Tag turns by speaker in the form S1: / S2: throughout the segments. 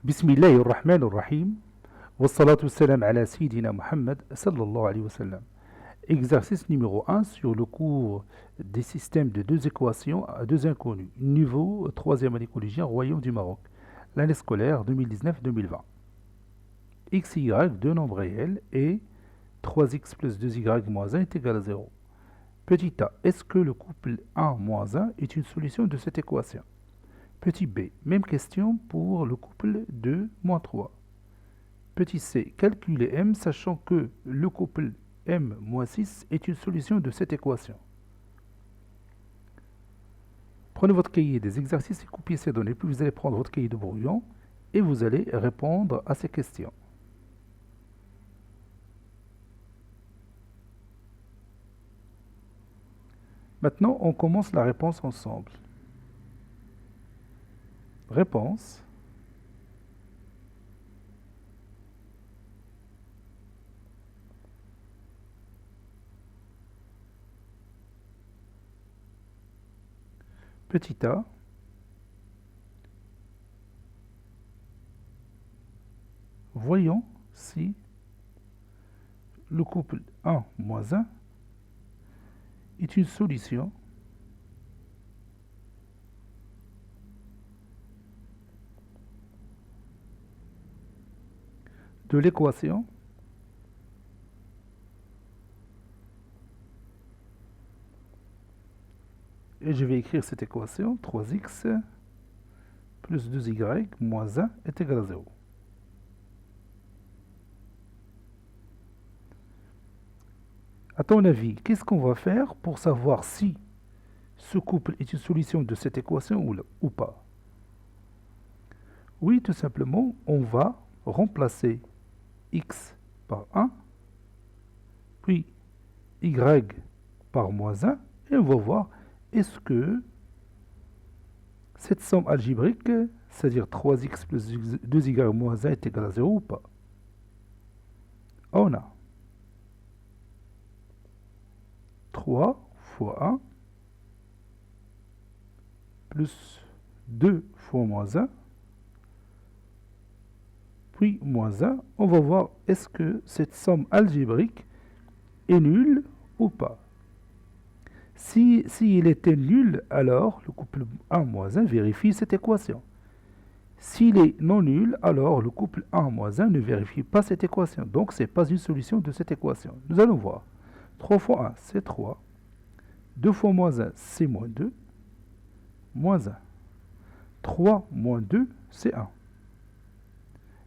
S1: بسم الله الرحمن الرحيم والصلاة والسلام على سيدنا Muhammad sallallahu alayhi wa sallam. Exercice numéro 1 sur le cours des systèmes de deux équations à deux inconnus. Niveau 3e année collégienne, Royaume du Maroc. L'année scolaire 2019-2020. X et Y, deux nombres réels, et 3x plus 2y moins 1 est égal à 0. Petit a, est-ce que le couple 1 moins 1 est une solution de cette équation? Petit b, même question pour le couple 2 moins 3. Petit c, calculez m sachant que le couple m moins 6 est une solution de cette équation. Prenez votre cahier des exercices et copiez ces données, puis vous allez prendre votre cahier de brouillon et vous allez répondre à ces questions. Maintenant, on commence la réponse ensemble. Réponse. Petit a. Voyons si le couple 1 moins 1 est une solution de l'équation et je vais écrire cette équation 3x plus 2y moins 1 est égal à 0. À ton avis, qu'est-ce qu'on va faire pour savoir si ce couple est une solution de cette équation ou pas? Oui, tout simplement, on va remplacer x par 1, puis y par moins 1, et on va voir est-ce que cette somme algébrique, c'est-à-dire 3x plus 2y moins 1 est égal à 0 ou pas. On a 3 fois 1 plus 2 fois moins 1, puis moins 1. On va voir est-ce que cette somme algébrique est nulle ou pas. Si il était nul, alors le couple 1 moins 1 vérifie cette équation. S'il est non nul, alors le couple 1 moins 1 ne vérifie pas cette équation. Donc, ce n'est pas une solution de cette équation. Nous allons voir. 3 fois 1, c'est 3. 2 fois moins 1, c'est moins 2. Moins 1. 3 moins 2, c'est 1.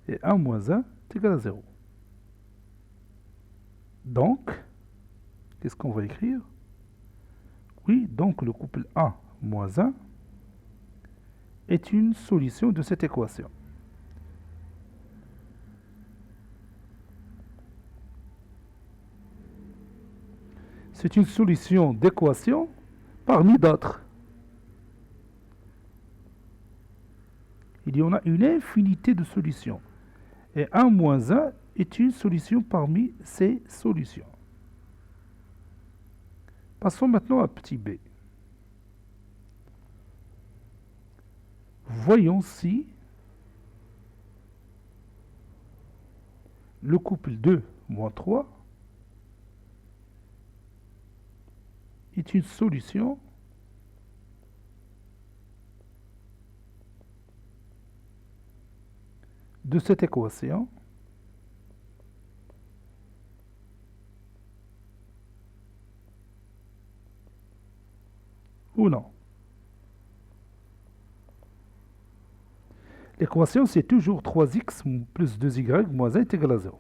S1: Et 1 moins 1 est égal à 0. Donc, qu'est-ce qu'on va écrire? Oui, donc le couple 1 moins 1 est une solution de cette équation. C'est une solution d'équation parmi d'autres. Il y en a une infinité de solutions. Et 1 moins 1 est une solution parmi ces solutions. Passons maintenant à petit b. Voyons si le couple 2 moins 3 est une solution de cette équation ou non. L'équation, c'est toujours 3x plus 2y moins 1 est égal à 0.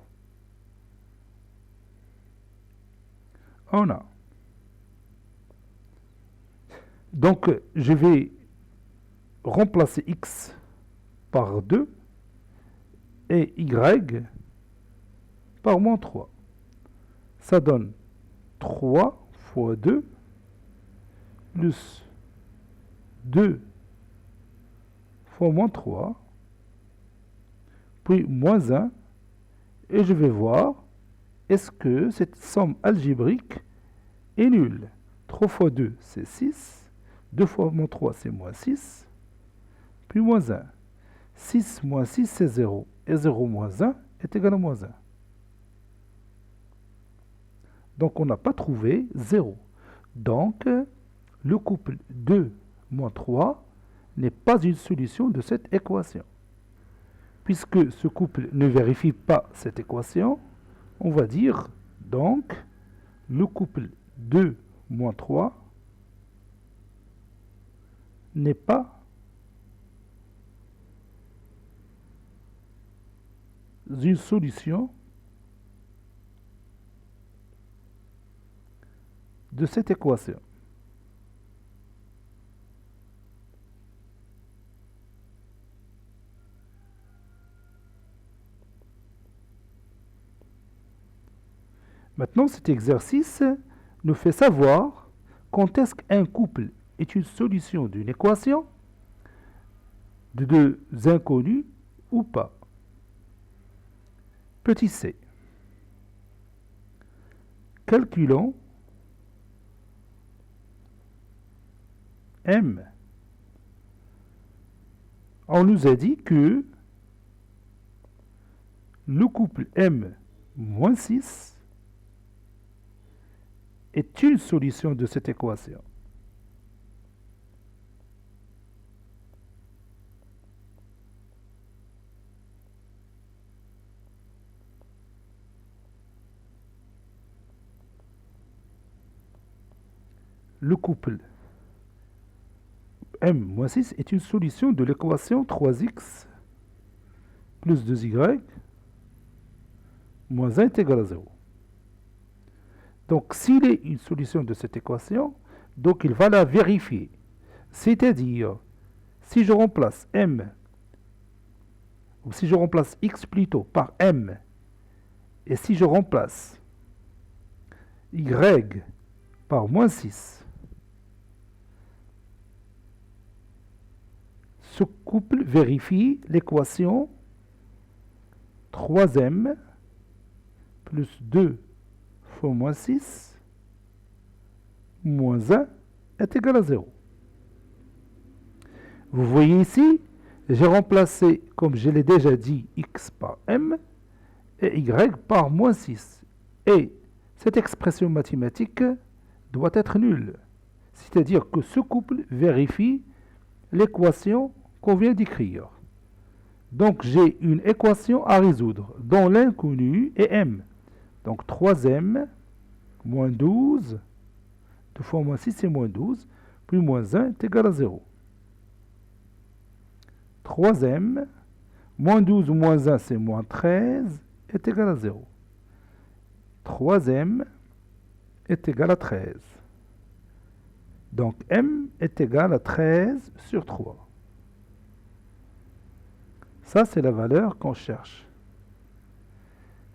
S1: On a. Donc, je vais remplacer x par 2 et y par moins 3. Ça donne 3 fois 2 plus 2 fois moins 3, puis moins 1, et je vais voir est-ce que cette somme algébrique est nulle. 3 fois 2, c'est 6. 2 fois moins 3, c'est moins 6. Puis moins 1. 6 moins 6, c'est 0. Et 0 moins 1 est égal à moins 1. Donc, on n'a pas trouvé 0. Donc, le couple 2 moins 3 n'est pas une solution de cette équation. Puisque ce couple ne vérifie pas cette équation, on va dire donc le couple 2 moins 3 n'est pas une solution de cette équation. Maintenant, cet exercice nous fait savoir quand est-ce qu'un couple est une solution d'une équation de deux inconnus ou pas. Petit c. Calculons M. On nous a dit que le couple M moins 6 est une solution de cette équation. Le couple M moins 6 est une solution de l'équation 3x plus 2y moins 1 est égal à 0. Donc, s'il est une solution de cette équation, donc il va la vérifier. C'est-à-dire, si je remplace m, ou si je remplace x plutôt par m, et si je remplace y par moins 6, ce couple vérifie l'équation 3m plus 2 fois moins 6 moins 1 est égal à 0. Vous voyez ici, j'ai remplacé, comme je l'ai déjà dit, x par m et y par moins 6. Et cette expression mathématique doit être nulle. C'est-à-dire que ce couple vérifie l'équation qu'on vient d'écrire. Donc j'ai une équation à résoudre dont l'inconnu est m. Donc 3m moins 12, 2 fois moins 6 c'est moins 12, puis moins 1 est égal à 0. 3m moins 12 ou moins 1 c'est moins 13 est égal à 0. 3m est égal à 13. Donc m est égal à 13 sur 3. Ça, c'est la valeur qu'on cherche.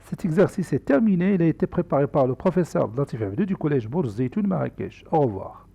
S1: Cet exercice est terminé. Il a été préparé par le professeur Abdelatif Abdou du collège Bourz Zeytoun Marrakech. Au revoir.